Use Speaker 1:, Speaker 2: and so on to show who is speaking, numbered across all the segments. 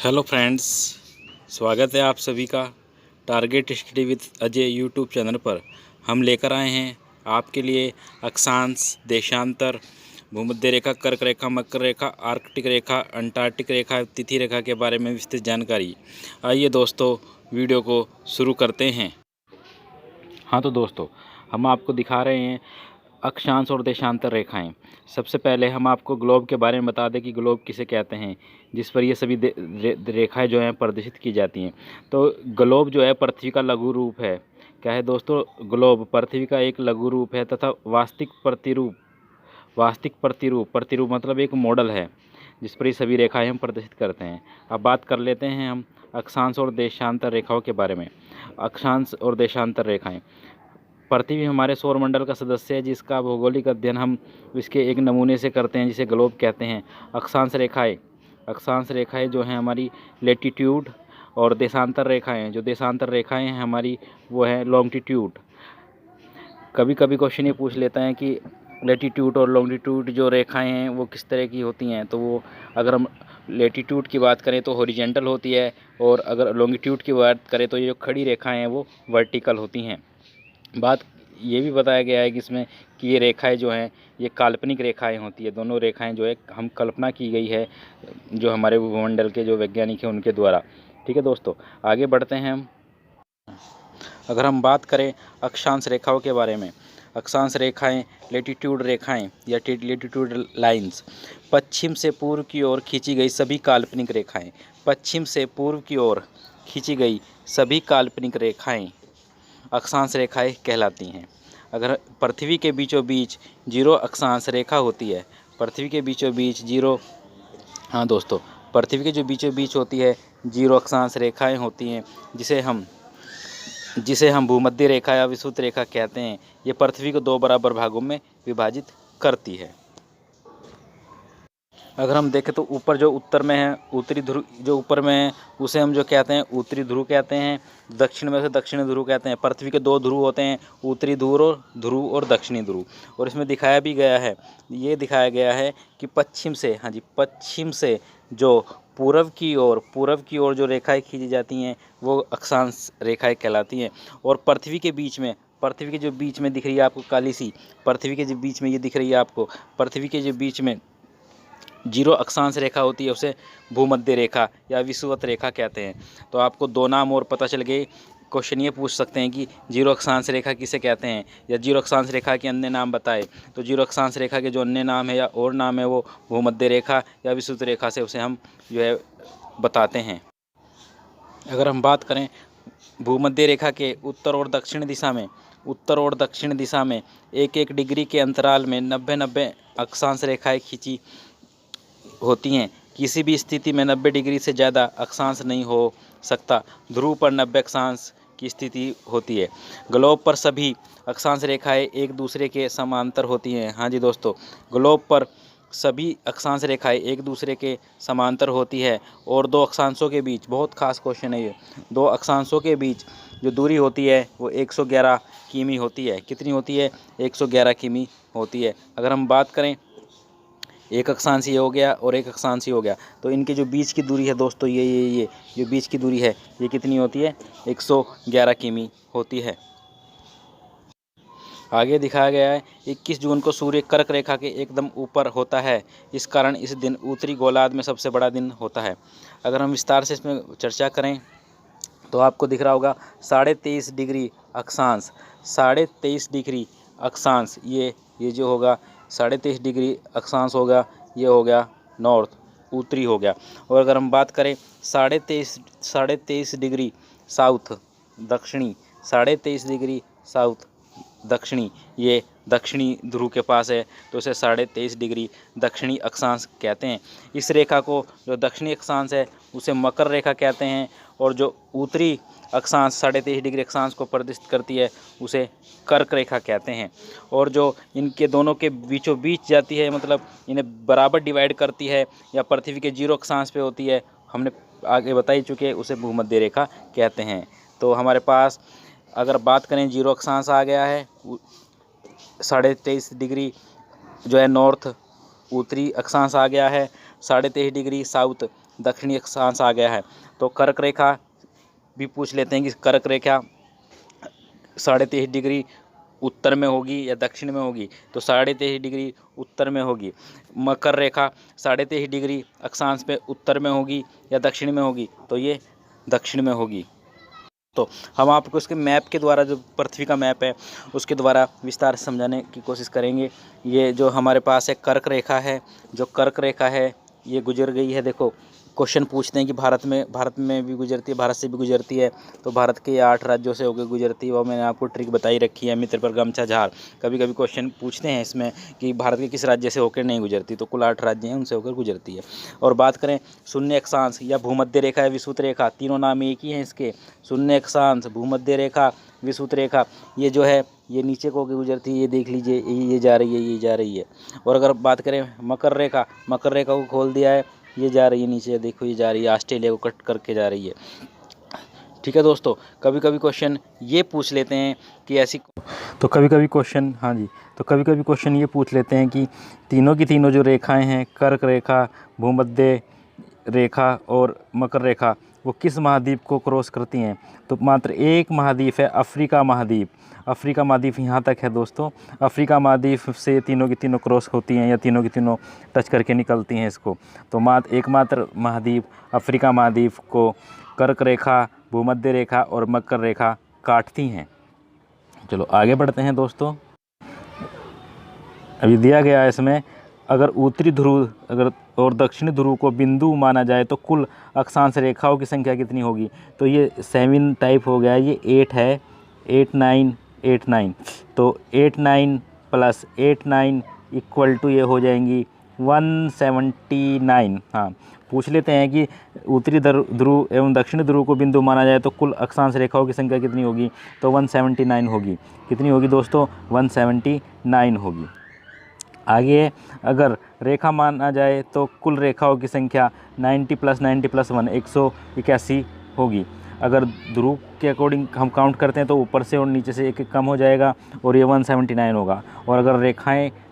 Speaker 1: Hello friends, स्वागत है आप सभी का target study with Ajay YouTube channel पर। हम लेकर आए हैं आपके लिए अक्षांश, देशांतर, भूमध्य रेखा, कर्क रेखा, मकर रेखा, आर्कटिक रेखा, अंटार्कटिक रेखा, तिथि रेखा के बारे में विस्तृत जानकारी। आइए दोस्तों, वीडियो को शुरू करते हैं। हाँ तो दोस्तों, हम आपको दिखा रहे हैं अक्षांश और देशांतर रेखाएं। सबसे पहले हम आपको ग्लोब के बारे में बता दें कि ग्लोब किसे कहते हैं, जिस पर ये सभी रेखाएं जो हैं प्रदर्शित की जाती हैं। तो ग्लोब जो है पृथ्वी का लघु रूप है। क्या है दोस्तों? ग्लोब पृथ्वी का एक लघु रूप है तथा वास्तविक प्रतिरूप मतलब एक मॉडल है जिस पर ये सभी रेखाएं हम प्रदर्शित करते हैं। अब बात कर लेते हैं हम अक्षांश और देशांतर रेखाओं के बारे में। अक्षांश और देशांतर रेखाएं। पृथ्वी हमारे सौरमंडल का सदस्य है जिसका भौगोलिक अध्ययन हम इसके एक नमूने से करते हैं जिसे ग्लोब कहते हैं। अक्षांश रेखाएं जो हैं हमारी लेटीट्यूड, और देशांतर रेखाएं हैं हमारी वो है लॉन्गिट्यूड। कभी कभी क्वेश्चन ये पूछ लेता है कि लेटीट्यूड और लॉन्गिट्यूड जो रेखाएं हैं वो किस तरह की होती हैं। तो वो अगर हम लेटीट्यूड की बात करें तो हॉरिजॉन्टल होती है, और अगर लॉन्गिट्यूड की बात करें तो ये जो खड़ी रेखाएं हैं वो वर्टिकल होती हैं। बात ये भी बताया गया है कि इसमें कि ये रेखाएं जो हैं ये काल्पनिक रेखाएं होती है। दोनों रेखाएं जो है हम कल्पना की गई है जो हमारे भूमंडल के जो वैज्ञानिक हैं उनके द्वारा। ठीक है दोस्तों, आगे बढ़ते हैं हम। अगर हम बात करें अक्षांश रेखाओं के बारे में, अक्षांश रेखाएं लेटीट्यूड रेखाएं या लेटीट्यूड लाइंस, पश्चिम से पूर्व की ओर खींची गई सभी काल्पनिक रेखाएं। पश्चिम से पूर्व की ओर खींची गई सभी काल्पनिक रेखाएं अक्षांश रेखाएं कहलाती हैं। अगर पृथ्वी के बीचों बीच जीरो अक्षांश रेखा होती है, पृथ्वी के बीचों बीच जीरो, हाँ दोस्तों, पृथ्वी के जो बीचों बीच होती है जीरो अक्षांश रेखाएं होती हैं जिसे हम भूमध्य रेखा या विषुवत रेखा कहते हैं। ये पृथ्वी को दो बराबर भागों में विभाजित करती है। अगर हम देखें तो ऊपर जो उत्तर में है उत्तरी ध्रुव, जो ऊपर में है उसे हम जो कहते हैं उत्तरी ध्रुव कहते हैं। दक्षिण में उसे दक्षिणी ध्रुव कहते हैं। पृथ्वी के दो ध्रुव होते हैं, उत्तरी ध्रुव और दक्षिणी ध्रुव। और इसमें दिखाया गया है कि पश्चिम से जो पूर्व की ओर जो रेखाएं खींची जाती हैं वो अक्षांश रेखाएं कहलाती हैं। और पृथ्वी के जो बीच में दिख रही है आपको काली सी, पृथ्वी के जो बीच में ये दिख रही है आपको, पृथ्वी के जो बीच में जीरो अक्षांश रेखा होती है उसे भूमध्य रेखा या विषुवत रेखा कहते हैं। तो आपको दो नाम और पता चल गए। क्वेश्चन ये पूछ सकते हैं कि जीरो अक्षांश रेखा किसे कहते हैं, या जीरो अक्षांश रेखा के अन्य नाम बताए। तो जीरो अक्षांश रेखा के जो अन्य नाम है या और नाम है वो भूमध्य रेखा या विषुवत रेखा से उसे हम जो है बताते हैं। अगर हम बात करें भूमध्य रेखा के उत्तर और दक्षिण दिशा में 1-1 डिग्री के अंतराल में 90-90 अक्षांश रेखाएं खींची होती हैं। किसी भी स्थिति में 90 डिग्री से ज़्यादा अक्षांश नहीं हो सकता। ध्रुव पर 90 अक्षांश की स्थिति होती है। ग्लोब पर सभी अक्षांश रेखाएं एक दूसरे के समांतर होती हैं। हाँ जी दोस्तों, ग्लोब पर सभी अक्षांश रेखाएं एक दूसरे के समांतर होती है। और दो अक्षांशों के बीच, बहुत खास क्वेश्चन है ये, दो अक्षांशों के बीच जो दूरी होती है वो 111 किमी होती है। कितनी होती है? 111 किमी होती है। अगर हम बात करें एक अक्षांश ये हो गया और एक अक्षांश ये हो गया, तो इनके जो बीच की दूरी है दोस्तों ये जो बीच की दूरी है ये कितनी होती है? 111 किमी होती है। आगे दिखाया गया है 21 जून को सूर्य कर्क रेखा के एकदम ऊपर होता है। इस कारण इस दिन उत्तरी गोलार्ध में सबसे बड़ा दिन होता है। अगर हम विस्तार से इसमें चर्चा करें तो आपको दिख रहा होगा 23.5 डिग्री अक्षांश, 23.5 डिग्री अक्षांश, ये जो होगा 23.5 डिग्री अक्षांश होगा, ये हो गया नॉर्थ, उत्तरी हो गया। और अगर हम बात करें 23.5 डिग्री साउथ, दक्षिणी, 23.5 डिग्री साउथ दक्षिणी, ये दक्षिणी ध्रुव के पास है तो इसे 23.5 डिग्री दक्षिणी अक्षांश कहते हैं। इस रेखा को, जो दक्षिणी अक्षांश है उसे मकर रेखा कहते हैं, और जो उत्तरी अक्षांश 23.5 डिग्री अक्षांश को प्रदर्शित करती है उसे कर्क रेखा कहते हैं। और जो इनके दोनों के बीचों बीच जाती है, मतलब इन्हें बराबर डिवाइड करती है या पृथ्वी के जीरो अक्षांश पे होती है, हमने आगे बता ही चुके, उसे भूमध्य रेखा कहते हैं। तो हमारे पास अगर बात करें जीरो अक्षांश आ गया है 23.5 डिग्री जो है नॉर्थ, उत्तरी अक्षांश आ गया है 23.5 डिग्री साउथ दक्षिणी अक्षांश आ गया है। तो कर्क रेखा भी पूछ लेते हैं कि कर्क रेखा 23.5 डिग्री उत्तर में होगी या दक्षिण में होगी, तो 23.5 डिग्री उत्तर में होगी। मकर रेखा 23.5 डिग्री अक्षांश पे उत्तर में होगी या दक्षिण में होगी, तो ये दक्षिण में होगी। तो हम आपको इसके मैप के द्वारा, जो पृथ्वी का मैप है उसके द्वारा विस्तार से समझाने की कोशिश करेंगे। ये जो हमारे पास है कर्क रेखा है, जो कर्क रेखा है ये गुजर गई है। देखो क्वेश्चन पूछते हैं कि भारत में भी गुजरती है, भारत से भी गुजरती है, तो भारत के 8 राज्यों से होकर गुजरती है। वो मैंने आपको ट्रिक बताई रखी है, मित्र पर गमछा झाड़। कभी कभी क्वेश्चन पूछते हैं इसमें कि भारत के किस राज्य से होकर नहीं गुजरती, तो कुल 8 राज्य हैं उनसे होकर गुजरती है। और बात करें शून्य अक्षांश या भूमध्य रेखा या विषुवत रेखा, तीनों नाम एक ही हैं इसके। शून्य अक्षांश, भूमध्य रेखा, विषुवत रेखा, ये जो है ये नीचे को होकर गुजरती है। ये देख लीजिए, ये जा रही है, ये जा रही है। और अगर बात करें मकर रेखा, मकर रेखा को खोल दिया है, ये जा रही है नीचे, देखो ये जा रही है, ऑस्ट्रेलिया को कट करके जा रही है। ठीक है दोस्तों, कभी कभी क्वेश्चन ये पूछ लेते हैं कि ऐसी, तो कभी कभी क्वेश्चन, हाँ जी, तो कभी कभी क्वेश्चन ये पूछ लेते हैं कि तीनों की तीनों जो रेखाएं हैं, कर्क रेखा, भूमध्य रेखा और मकर रेखा, वो किस महाद्वीप को क्रॉस करती हैं। तो मात्र एक महाद्वीप है, अफ्रीका महाद्वीप। अफ्रीका महाद्वीप यहाँ तक है दोस्तों। अफ्रीका महाद्वीप से तीनों की तीनों क्रॉस होती हैं या तीनों की तीनों टच करके निकलती हैं इसको। तो एकमात्र महाद्वीप अफ्रीका महाद्वीप को कर्क रेखा, भूमध्य रेखा और मकर रेखा काटती हैं। चलो आगे बढ़ते हैं दोस्तों। अभी दिया गया है इसमें, अगर उत्तरी ध्रुव और दक्षिणी ध्रुव को बिंदु माना जाए तो कुल अक्षांश रेखाओं की संख्या कितनी होगी। तो ये 7 टाइप हो गया, ये 8 है, 8 9 8 9। तो 8 9 + 8 9 = ये हो जाएंगी 179। हाँ, पूछ लेते हैं कि उत्तरी ध्रुव एवं दक्षिणी ध्रुव को बिंदु माना जाए तो कुल अक्षांश रेखाओं की संख्या कितनी होगी। तो 179 होगी। कितनी होगी दोस्तों, 179 होगी। आगे अगर रेखा माना जाए तो कुल रेखाओं की संख्या 90 + 90 + 1 181 होगी। अगर ध्रुव के अकॉर्डिंग हम काउंट करते हैं तो ऊपर से और नीचे से एक कम हो जाएगा और ये 179 होगा। और अगर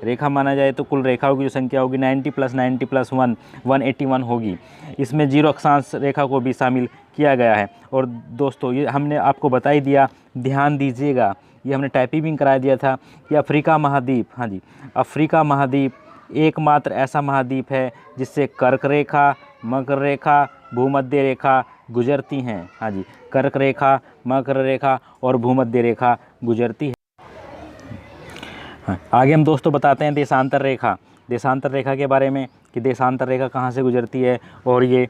Speaker 1: रेखा माना जाए तो कुल रेखाओं की जो संख्या होगी 90 + 90 + 1 181 होगी। इसमें 0 अक्षांश रेखा को भी शामिल किया गया है। और दोस्तों ये हमने आपको बता ही दिया, ध्यान दीजिएगा, ये हमने टाइपिंग करा दिया था कि अफ्रीका महाद्वीप, हाँ जी, अफ्रीका महाद्वीप एकमात्र ऐसा महाद्वीप है जिससे कर्क रेखा, मकर रेखा, भूमध्य रेखा गुजरती हैं। हाँ जी, कर्क रेखा, मकर रेखा और भूमध्य रेखा गुजरती है। हाँ, आगे हम दोस्तों बताते हैं देशांतर रेखा। देशांतर रेखा के बारे में कि देशांतर रेखा कहाँ से गुजरती है और ये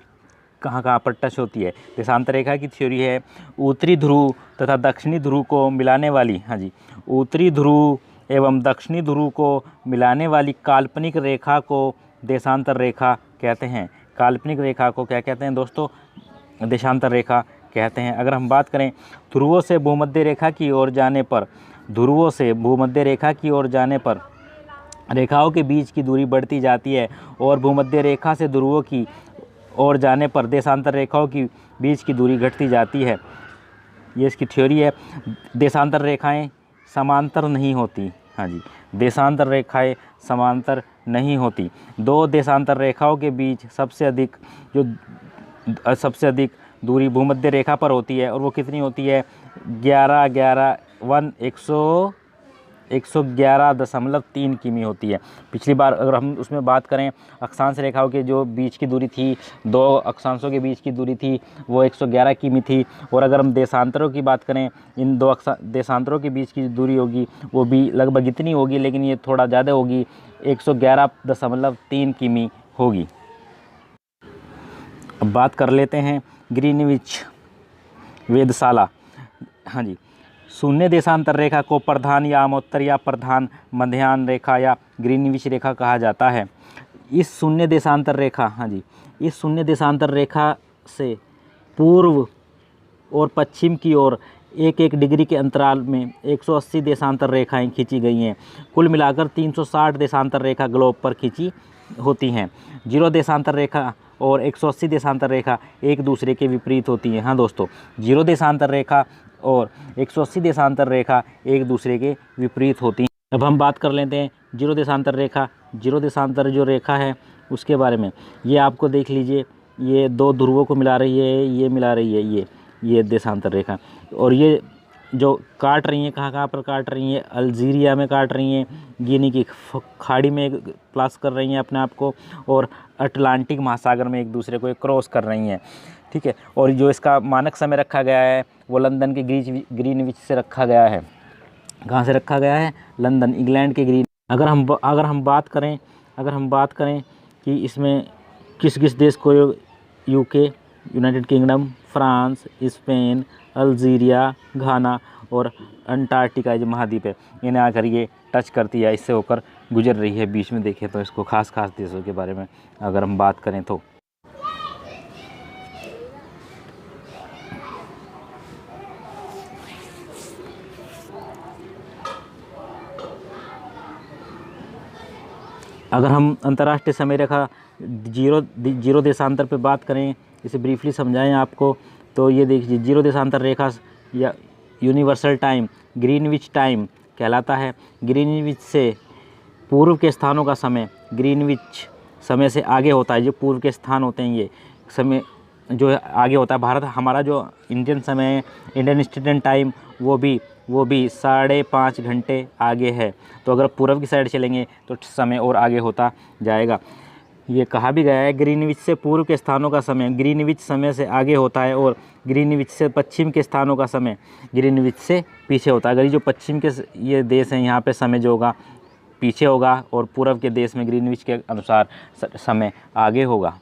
Speaker 1: कहाँ कहाँ पर टच होती है। देशांतर रेखा की थ्योरी है उत्तरी ध्रुव तथा दक्षिणी ध्रुव को मिलाने वाली, हाँ जी, उत्तरी ध्रुव एवं दक्षिणी ध्रुव को मिलाने वाली काल्पनिक रेखा को देशांतर रेखा कहते हैं। काल्पनिक रेखा को क्या कहते हैं दोस्तों, देशांतर रेखा कहते हैं। अगर हम बात करें ध्रुवों से भूमध्य रेखा की ओर जाने पर, ध्रुवों से भूमध्य रेखा की ओर जाने पर रेखाओं के बीच की दूरी बढ़ती जाती है और भूमध्य रेखा से ध्रुवों की ओर जाने पर देशांतर रेखाओं की बीच की दूरी घटती जाती है। ये इसकी थ्योरी है। देशांतर रेखाएं समांतर नहीं होती, हाँ जी, देशांतर रेखाएं समांतर नहीं होती। दो देशांतर रेखाओं के बीच सबसे अधिक दूरी भूमध्य रेखा पर होती है और वो कितनी होती है, 111.3 किमी होती है। पिछली बार अगर हम उसमें बात करें अक्षांश रेखाओं के जो बीच की दूरी थी, दो अक्षांशों के बीच की दूरी थी, वो 111 किमी थी। और अगर हम देशांतरों की बात करें, इन दो देशांतरों के बीच की दूरी होगी वो भी लगभग इतनी होगी, लेकिन ये थोड़ा ज़्यादा होगी, 111.3 किमी होगी। अब बात कर लेते हैं ग्रीनविच वेधशाला। हाँ जी, शून्य देशांतर रेखा को प्रधान यामोत्तर या प्रधान मध्याह्न रेखा या ग्रीनविच रेखा कहा जाता है। इस शून्य देशांतर रेखा, हाँ जी, इस शून्य देशांतर रेखा से पूर्व और पश्चिम की ओर 1-1 डिग्री के अंतराल में 180 देशांतर रेखाएं खींची गई हैं। कुल मिलाकर 360 देशांतर रेखा ग्लोब पर खींची होती हैं। 0 देशांतर रेखा और 180 देशांतर रेखा एक दूसरे के विपरीत होती हैं। हाँ दोस्तों, 0 देशांतर रेखा और 180 देशांतर रेखा एक दूसरे के विपरीत होती हैं। अब हम बात कर लेते हैं 0 देशांतर रेखा। 0 देशांतर जो रेखा है उसके बारे में। ये आपको देख लीजिए, ये दो ध्रुवों को मिला रही है, ये मिला रही है ये देशांतर रेखा। और ये जो काट रही हैं, कहाँ कहाँ पर काट रही हैं, अल्जीरिया में काट रही हैं, गिनी की खाड़ी में प्लस कर रही हैं अपने आप को, और अटलांटिक महासागर में एक दूसरे को क्रॉस कर रही हैं, ठीक है। और जो इसका मानक समय रखा गया है वो लंदन के ग्रीनविच से रखा गया है। कहाँ से रखा गया है? लंदन, इंग्लैंड के ग्रीन। अगर हम बात करें कि इसमें किस किस देश को, UK, United Kingdom, France, Spain, Algeria, Ghana और अंटार्कटिका जो महाद्वीप है, इन्हें आकर ये टच करती है, इससे होकर गुजर रही है बीच में। देखें तो इसको खास देशों के बारे में अगर हम बात करें तो अगर हम अंतर्राष्ट्रीय समय रेखा जीरो देशांतर पे बात करें, इसे ब्रीफली समझाएं आपको, तो ये देखिए जीरो देशांतर रेखा या यूनिवर्सल टाइम ग्रीनविच टाइम कहलाता है। ग्रीनविच से पूर्व के स्थानों का समय ग्रीनविच समय से आगे होता है। जो पूर्व के स्थान होते हैं ये समय जो आगे होता है। भारत हमारा जो इंडियन समय है, इंडियन स्टैंडर्ड टाइम, वो भी 5.5 घंटे आगे है। तो अगर पूर्व की साइड चलेंगे तो समय और आगे होता जाएगा। ये कहा भी गया है ग्रीनविच से पूर्व के स्थानों का समय ग्रीनविच समय से आगे होता है, और ग्रीनविच से पश्चिम के स्थानों का समय ग्रीनविच से पीछे होता है। अगर ये जो पश्चिम के ये देश हैं, यहाँ पे समय जो होगा पीछे होगा, और पूर्व के देश में ग्रीनविच के अनुसार समय आगे होगा।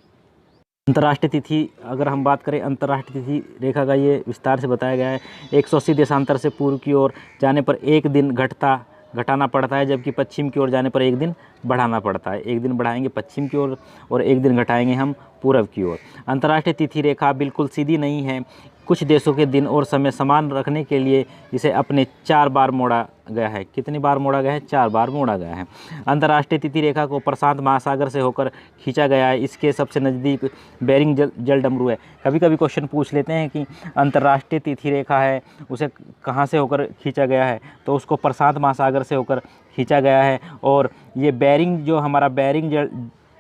Speaker 1: अंतर्राष्ट्रीय तिथि अगर हम बात करें, अंतर्राष्ट्रीय तिथि रेखा का ये विस्तार से बताया गया है। 180 देशांतर से पूर्व की ओर जाने पर एक दिन घटाना पड़ता है, जबकि पश्चिम की ओर जाने पर एक दिन बढ़ाना पड़ता है। एक दिन बढ़ाएंगे पश्चिम की ओर और एक दिन घटाएंगे हम पूर्व की ओर। अंतर्राष्ट्रीय तिथि रेखा बिल्कुल सीधी नहीं है। कुछ देशों के दिन और समय समान रखने के लिए इसे अपने 4 बार मोड़ा गया है। कितनी बार मोड़ा गया है? 4 बार मोड़ा गया है। अंतर्राष्ट्रीय तिथि रेखा को प्रशांत महासागर से होकर खींचा गया है। इसके सबसे नज़दीक बेरिंग जल डमरू है। कभी कभी क्वेश्चन पूछ लेते हैं कि अंतर्राष्ट्रीय तिथि रेखा है उसे कहाँ से होकर खींचा गया है, तो उसको प्रशांत महासागर से होकर खींचा गया है। और ये बेरिंग जो हमारा बेरिंग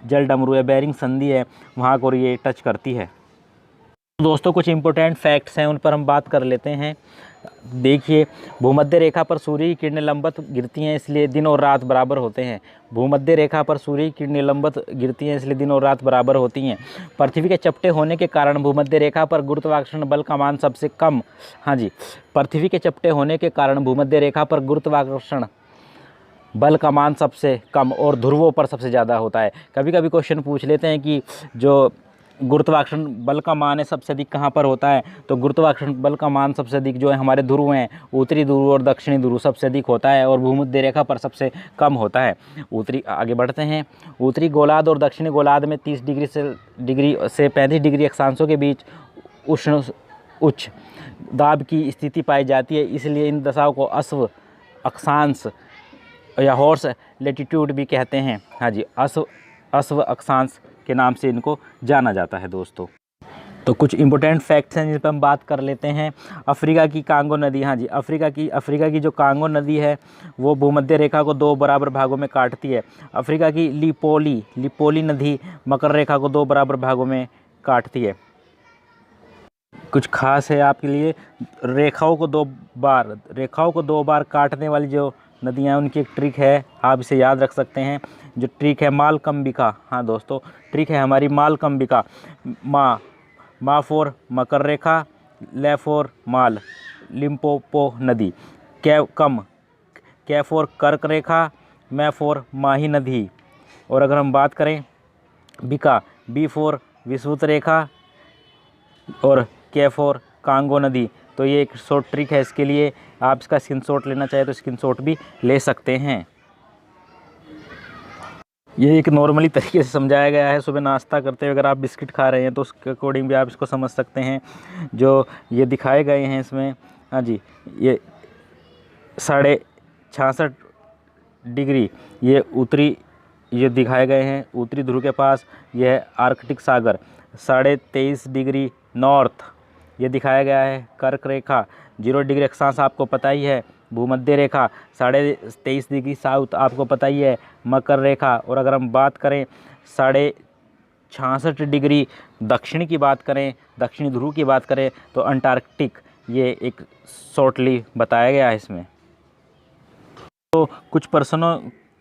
Speaker 1: जल डमरू है, बेरिंग संधि है, वहाँ को ये टच करती है। दोस्तों कुछ इंपॉर्टेंट फैक्ट्स हैं, उन पर हम बात कर लेते हैं। देखिए, भूमध्य रेखा पर सूर्य की किरणें लंबवत गिरती हैं, इसलिए दिन और रात बराबर होते हैं। भूमध्य रेखा पर सूर्य की किरणें लंबवत गिरती हैं, इसलिए दिन और रात बराबर होती हैं। पृथ्वी के चपटे होने के कारण भूमध्य रेखा पर गुरुत्वाकर्षण बल का मान सबसे कम, हाँ जी, पृथ्वी के चपटे होने के कारण भूमध्य रेखा पर गुरुत्वाकर्षण बल का मान सबसे कम और ध्रुवों पर सबसे ज़्यादा होता है। कभी कभी क्वेश्चन पूछ लेते हैं कि जो गुरुत्वाकर्षण बल का मान है सबसे अधिक कहाँ पर होता है, तो गुरुत्वाकर्षण बल का मान सबसे अधिक जो है हमारे ध्रुव हैं, उत्तरी ध्रुव और दक्षिणी ध्रुव सबसे अधिक होता है, और भूमध्य रेखा पर सबसे कम होता है। आगे बढ़ते हैं। उत्तरी गोलार्ध और दक्षिणी गोलार्ध में 30 डिग्री से 35 डिग्री अक्षांशों के बीच उच्च दाब की स्थिति पाई जाती है, इसलिए इन दशाओं को अश्व अक्षांश या हॉर्स लैटिट्यूड भी कहते हैं। हाँ जी, अश्व अक्षांश के नाम से इनको जाना जाता है। दोस्तों तो कुछ इंपॉर्टेंट फैक्ट्स हैं जिन पर हम बात कर लेते हैं। अफ्रीका की कांगो नदी, हाँ जी, अफ्रीका की जो कांगो नदी है वो भूमध्य रेखा को 2 बराबर भागों में काटती है। अफ्रीका की लिपोली नदी मकर रेखा को 2 बराबर भागों में काटती है। कुछ खास है आपके लिए, रेखाओं को दो बार काटने वाली जो नदियाँ, उनकी एक ट्रिक है, आप इसे याद रख सकते हैं। जो ट्रिक है मालकंबिका, हाँ दोस्तों, ट्रिक है हमारी मालकंबिका। मा फॉर मकर रेखा, ले फॉर माल लिम्पोपो नदी, के फॉर कर्क रेखा, मैं फॉर माही नदी। और अगर हम बात करें बिका, बी फॉर विषुवत रेखा, और के फॉर कांगो नदी। तो ये एक शॉर्ट ट्रिक है, इसके लिए आप इसका स्क्रीनशॉट लेना चाहे तो स्क्रीनशॉट भी ले सकते हैं। ये एक नॉर्मली तरीके से समझाया गया है। सुबह नाश्ता करते हुए अगर आप बिस्किट खा रहे हैं तो उसके अकॉर्डिंग भी आप इसको समझ सकते हैं। जो ये दिखाए गए हैं इसमें, हाँ जी, ये 66.5 डिग्री ये ये दिखाए गए हैं उत्तरी ध्रुव के पास। यह है आर्कटिक सागर। 23.5 डिग्री नॉर्थ ये दिखाया गया है कर्क रेखा। 0 डिग्री अक्षांश आपको पता ही है, भूमध्य रेखा 23.5 डिग्री साउथ आपको पता ही है, मकर रेखा। और अगर हम बात करें 66.5 डिग्री दक्षिण की बात करें, दक्षिणी ध्रुव की बात करें, तो अंटार्कटिक ये एक शॉर्टली बताया गया है इसमें। तो कुछ प्रश्नों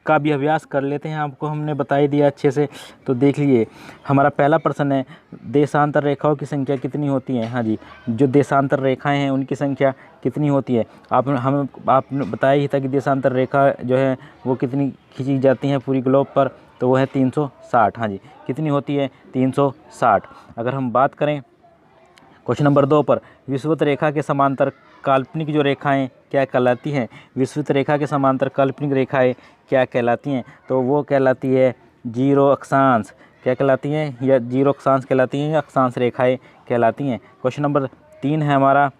Speaker 1: का भी अभ्यास कर लेते हैं, आपको हमने बता ही दिया अच्छे से। तो देख लिए, हमारा पहला प्रश्न है, देशांतर रेखाओं की संख्या कितनी होती है। हाँ जी, जो देशांतर रेखाएं हैं उनकी संख्या कितनी होती है। आपने बताया ही था कि देशांतर रेखा जो है वो कितनी खींची जाती हैं पूरी ग्लोब पर, तो वो है 360। हाँ जी, कितनी होती है, 360। अगर हम बात करें क्वेश्चन नंबर 2 पर, विषुवत रेखा के समांतर काल्पनिक जो रेखाएं क्या कहलाती हैं। विषुवत रेखा के समांतर काल्पनिक रेखाएं क्या कहलाती हैं, तो वो कहलाती है जीरो अक्षांश। क्या कहलाती हैं, या जीरो अक्षांश कहलाती हैं या अक्षांश रेखाएं कहलाती हैं। क्वेश्चन नंबर 3 है हमारा,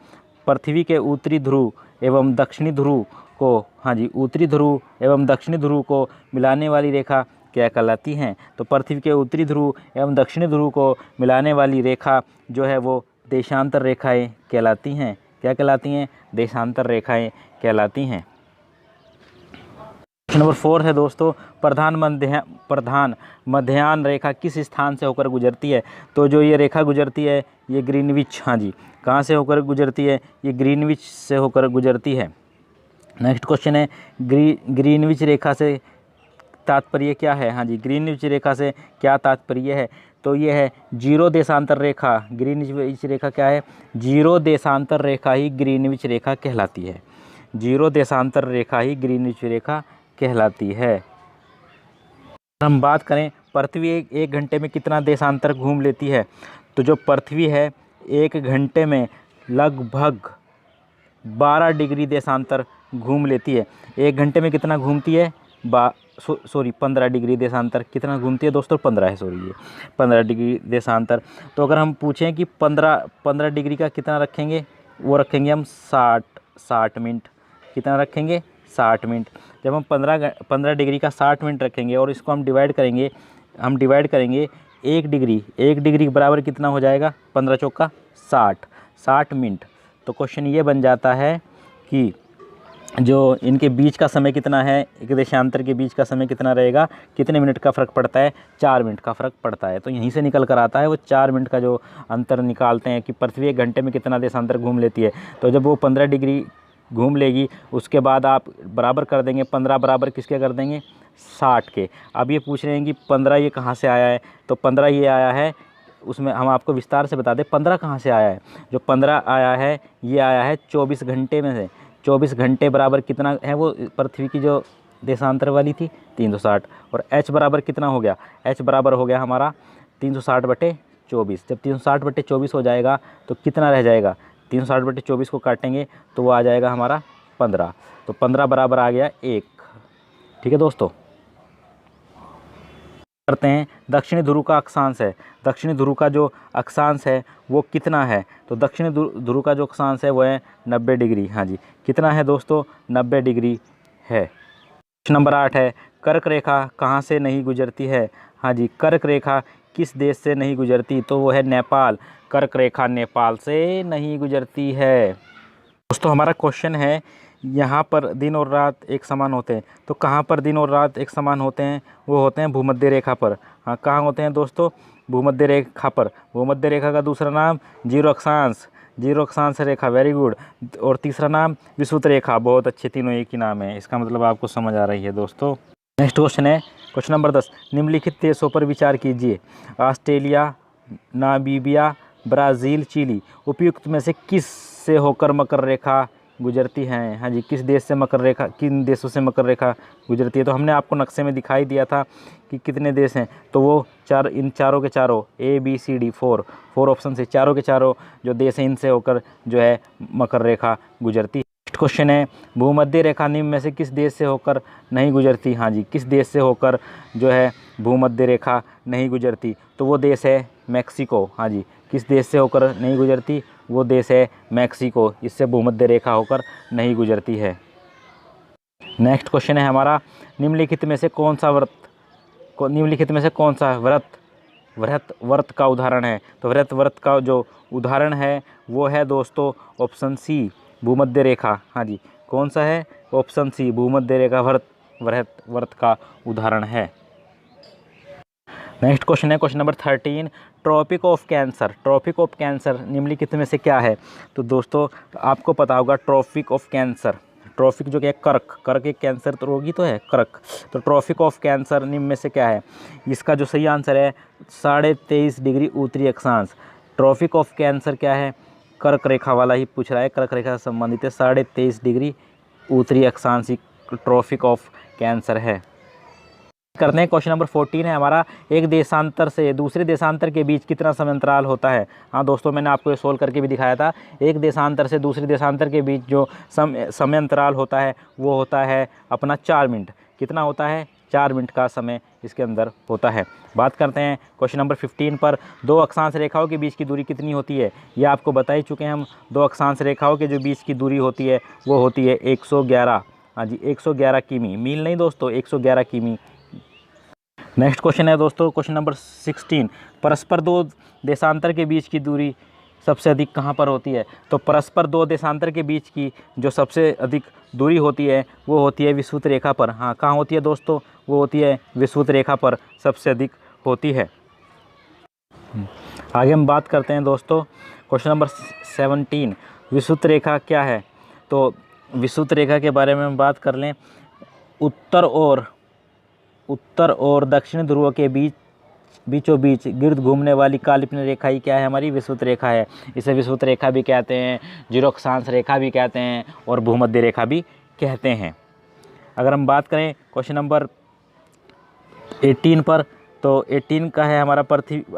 Speaker 1: पृथ्वी के उत्तरी ध्रुव एवं दक्षिणी ध्रुव को, हाँ जी, उत्तरी ध्रुव एवं दक्षिणी ध्रुव को मिलाने वाली रेखा क्या कहलाती हैं। तो पृथ्वी के उत्तरी ध्रुव एवं दक्षिणी ध्रुव को मिलाने वाली रेखा जो है वो देशांतर रेखाएं कहलाती हैं। क्या कहलाती हैं, देशांतर रेखाएं कहलाती हैं। क्वेश्चन नंबर 4 है दोस्तों, प्रधान मध्याह्न रेखा किस स्थान से होकर गुजरती है। तो जो ये रेखा गुजरती है ये ग्रीनविच, हाँ जी, कहाँ से होकर गुजरती है, ये ग्रीनविच से होकर गुजरती है। नेक्स्ट क्वेश्चन है, ग्रीनविच रेखा से तात्पर्य क्या है। हाँ जी, ग्रीनविच रेखा से क्या तात्पर्य है, तो ये है जीरो देशांतर रेखा। ग्रीनविच रेखा क्या है, जीरो देशांतर रेखा ही ग्रीनविच रेखा कहलाती है। जीरो देशांतर रेखा ही ग्रीनविच रेखा कहलाती है। हम बात करें पृथ्वी एक घंटे में कितना देशांतर घूम लेती है, तो जो पृथ्वी है 1 घंटे में लगभग 12 डिग्री देशांतर घूम लेती है। 1 घंटे में कितना घूमती है, 15 डिग्री देशांतर कितना घूमती है दोस्तों, 15 है, सॉरी, ये 15 डिग्री देशांतर। तो अगर हम पूछें कि 15 डिग्री का कितना रखेंगे, वो रखेंगे हम 60 मिनट। कितना रखेंगे, 60 मिनट। जब हम 15 डिग्री का 60 मिनट रखेंगे और इसको हम डिवाइड करेंगे 1 डिग्री के बराबर कितना हो जाएगा, 15 चौका 60 मिनट। तो क्वेश्चन ये बन जाता है कि जो इनके बीच का समय कितना है, एक देशांतर के बीच का समय कितना रहेगा, कितने मिनट का फ़र्क पड़ता है, 4 मिनट का फ़र्क पड़ता है। तो यहीं से निकल कर आता है वो 4 मिनट का जो अंतर निकालते हैं कि पृथ्वी 1 घंटे में कितना देशांतर घूम लेती है। तो जब वो 15 डिग्री घूम लेगी उसके बाद आप बराबर कर देंगे, 15 बराबर किसके कर देंगे, 60 के। अब ये पूछ रहे हैं कि 15 ये कहाँ से आया है, तो 15 ये आया है, उसमें हम आपको विस्तार से बता दें 15 कहाँ से आया है। जो 15 आया है ये आया है 24 घंटे में से। 24 घंटे बराबर कितना है, वो पृथ्वी की जो देशांतर वाली थी 360। और h बराबर कितना हो गया, h बराबर हो गया हमारा 360/24। जब 360/24 हो जाएगा तो कितना रह जाएगा, 360/24 को काटेंगे तो वो आ जाएगा हमारा 15। तो 15 बराबर आ गया 1। ठीक है दोस्तों, करते हैं दक्षिणी ध्रुव का अक्षांश है। दक्षिणी ध्रुव का जो अक्षांश है वो कितना है, तो दक्षिणी ध्रुव का जो अक्षांश है वो है 90 डिग्री। हाँ जी, कितना है दोस्तों, 90 डिग्री है। क्वेश्चन नंबर 8 है, कर्क रेखा कहाँ से नहीं गुजरती है। हाँ जी, कर्क रेखा किस देश से नहीं गुजरती, तो वो है नेपाल। कर्क रेखा नेपाल से नहीं गुजरती है। दोस्तों हमारा क्वेश्चन है, यहाँ पर दिन और रात एक समान होते हैं, तो कहाँ पर दिन और रात एक समान होते हैं, वो होते हैं भूमध्य रेखा पर। हाँ, कहाँ होते हैं दोस्तों, भूमध्य रेखा पर। भूमध्य रेखा का दूसरा नाम जीरो अक्षांश रेखा, वेरी गुड। और तीसरा नाम विषुवत रेखा, बहुत अच्छे, तीनों एक ही नाम है, इसका मतलब आपको समझ आ रही है दोस्तों। नेक्स्ट क्वेश्चन है क्वेश्चन नंबर 10, निम्नलिखित देशों पर विचार कीजिए। ऑस्ट्रेलिया, नामीबिया, ब्राज़ील, चिली, उपयुक्त में से किस से होकर मकर रेखा गुजरती हैं। हाँ जी, किस देश से मकर रेखा, किन देशों से मकर रेखा गुजरती है। तो हमने आपको नक्शे में दिखाई दिया था कि कितने देश हैं, तो वो इन चारों के चारों ABCD 4 ऑप्शन से चारों के चारों जो देश हैं इनसे होकर जो है मकर रेखा गुजरती है। नेक्स्ट क्वेश्चन है, भूमध्य रेखा निम्न में से किस देश से होकर नहीं गुजरती। हाँ जी, किस देश से होकर जो है भूमध्य रेखा नहीं गुजरती, तो वो देश है मैक्सिको। हाँ जी, किस देश से होकर नहीं गुजरती, वो देश है मैक्सिको, इससे भूमध्य रेखा होकर नहीं गुजरती है। नेक्स्ट क्वेश्चन है हमारा, निम्नलिखित में से कौन सा व्रत का उदाहरण है। तो व्रत का जो उदाहरण है वो है दोस्तों ऑप्शन सी, भूमध्य रेखा। हाँ जी, कौन सा है? ऑप्शन सी, भूमध्य रेखा व्रत का उदाहरण है। नेक्स्ट क्वेश्चन है question number 13, Tropic of Cancer. Tropic of Cancer निम्नलिखित में से क्या है? तो दोस्तों आपको पता होगा ट्रॉपिक ऑफ कैंसर, ट्रॉपिक जो कि है कर्क एक कैंसर तो रोगी तो है कर्क, तो ट्रॉपिक ऑफ कैंसर निम्न में से क्या है? इसका जो सही आंसर है 23.5 डिग्री उत्तरी अक्षांश। ट्रॉपिक ऑफ कैंसर क्या है? कर्क रेखा वाला ही पूछ रहा है, कर्क रेखा से संबंधित है, 23.5 डिग्री उत्तरी अक्षांश ही ट्रॉपिक ऑफ कैंसर है। करते हैं क्वेश्चन नंबर 14 है हमारा, एक देशांतर से दूसरे देशांतर के बीच कितना समय अंतराल होता है? हाँ दोस्तों, मैंने आपको ये सोल्व करके भी दिखाया था। एक देशांतर से दूसरे देशांतर के बीच जो समय अंतराल होता है वो होता है अपना 4 मिनट। कितना होता है? 4 मिनट का समय इसके अंदर होता है। बात करते हैं क्वेश्चन नंबर 15 पर, दो अक्षांश रेखाओं के बीच की दूरी कितनी होती है? ये आपको बता ही चुके हैं हम। दो अक्षांश रेखाओं के जो बीच की दूरी होती है वो होती है 111, हाँ जी 111 किमी, मील नहीं दोस्तों, 111 किमी। नेक्स्ट क्वेश्चन है दोस्तों क्वेश्चन नंबर 16, परस्पर दो देशांतर के बीच की दूरी सबसे अधिक कहाँ पर होती है? तो परस्पर दो देशांतर के बीच की जो सबसे अधिक दूरी होती है वो होती है विषुवत रेखा पर। हाँ, कहाँ होती है दोस्तों? वो होती है विषुवत रेखा पर सबसे अधिक होती है। आगे हम बात करते हैं दोस्तों क्वेश्चन नंबर 17, विषुवत रेखा क्या है? तो विषुवत रेखा के बारे में हम बात कर लें, उत्तर और दक्षिण ध्रुव के बीचों बीच गिर्द घूमने वाली काल्पनिक रेखा ही क्या है? हमारी विषुवत रेखा है। इसे विषुवत रेखा भी कहते हैं, जीरो अक्षांश रेखा भी कहते हैं और भूमध्य रेखा भी कहते हैं। अगर हम बात करें क्वेश्चन नंबर 18 पर, तो 18 का है हमारा,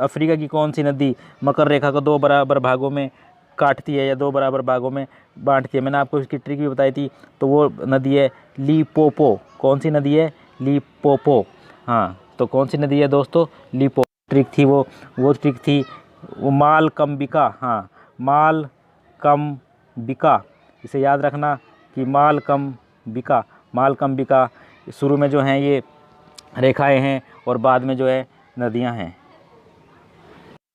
Speaker 1: अफ्रीका की कौन सी नदी मकर रेखा को 2 बराबर भागों में काटती है या 2 बराबर भागों में बांटती है? मैंने आपको इसकी ट्रिक भी बताई थी, तो वो नदी है लीपोपो। कौन सी नदी है? लीपोपो। हाँ, तो कौन सी नदी है दोस्तों? लीपो। ट्रिक थी वो ट्रिक थी वो मालकंबिका। हाँ, मालकंबिका, इसे याद रखना कि मालकंबिका शुरू में जो हैं ये रेखाएं हैं और बाद में जो है नदियां हैं।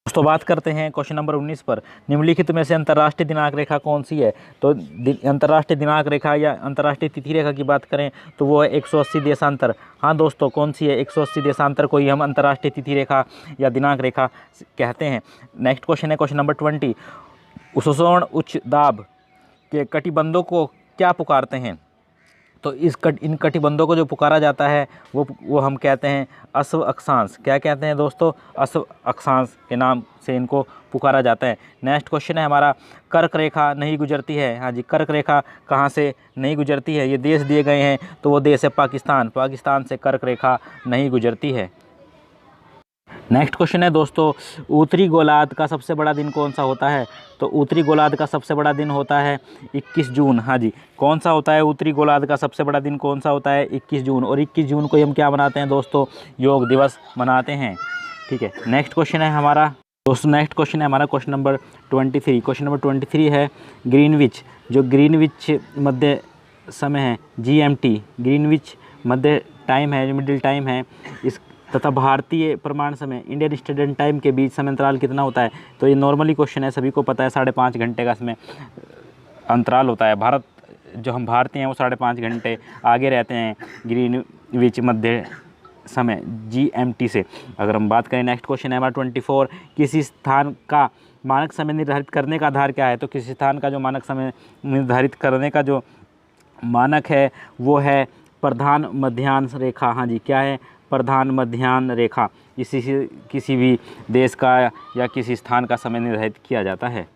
Speaker 1: दोस्तों बात करते हैं क्वेश्चन नंबर 19 पर, निम्नलिखित में से अंतर्राष्ट्रीय दिनांक रेखा कौन सी है? तो अंतर्राष्ट्रीय दिनांक रेखा या अंतर्राष्ट्रीय तिथि रेखा की बात करें तो वो है 180 देशांतर। हाँ दोस्तों, कौन सी है? 180 देशांतर को ही हम अंतर्राष्ट्रीय तिथि रेखा या दिनांक रेखा कहते हैं। नेक्स्ट क्वेश्चन है क्वेश्चन नंबर 20, उष्ण उच्च दाब के कटिबंधों को क्या पुकारते हैं? तो इन कटिबंधों को जो पुकारा जाता है वो हम कहते हैं अश्व अक्षांश। क्या कहते हैं दोस्तों? अश्व अक्षांश के नाम से इनको पुकारा जाता है। नेक्स्ट क्वेश्चन है हमारा, कर्क रेखा नहीं गुजरती है। हाँ जी, कर्क रेखा कहाँ से नहीं गुजरती है? ये देश दिए गए हैं, तो वो देश है पाकिस्तान। पाकिस्तान से कर्क रेखा नहीं गुजरती है। नेक्स्ट क्वेश्चन है दोस्तों, उत्तरी गोलार्ध का सबसे बड़ा दिन कौन सा होता है? तो उत्तरी गोलार्ध का सबसे बड़ा दिन होता है 21 जून। हाँ जी, कौन सा होता है उत्तरी गोलार्ध का सबसे बड़ा दिन? कौन सा होता है? 21 जून। और 21 जून को हम क्या मनाते हैं दोस्तों? योग दिवस मनाते हैं। ठीक है, नेक्स्ट क्वेश्चन है हमारा दोस्तों, नेक्स्ट क्वेश्चन है हमारा क्वेश्चन नंबर 23। क्वेश्चन नंबर 23 है ग्रीनविच, जो ग्रीनविच मध्य समय है GMT, ग्रीनविच मध्य टाइम है, जो मिडिल टाइम है, इस तथा भारतीय प्रमाण समय इंडियन स्टैंडर्ड टाइम के बीच समय अंतराल कितना होता है? तो ये नॉर्मली क्वेश्चन है, सभी को पता है, 5.5 घंटे का समय अंतराल होता है। हम भारतीय हैं वो 5.5 घंटे आगे रहते हैं ग्रीनविच मध्य समय GMT से। अगर हम बात करें, नेक्स्ट क्वेश्चन है हमारा 24, किसी स्थान का मानक समय निर्धारित करने का आधार क्या है? तो किसी स्थान का जो मानक समय निर्धारित करने का जो मानक है वो है प्रधान मध्याह्न रेखा। हाँ जी, क्या है? प्रधान मध्याह्न रेखा। इसी से किसी भी देश का या किसी स्थान का समय निर्धारित किया जाता है।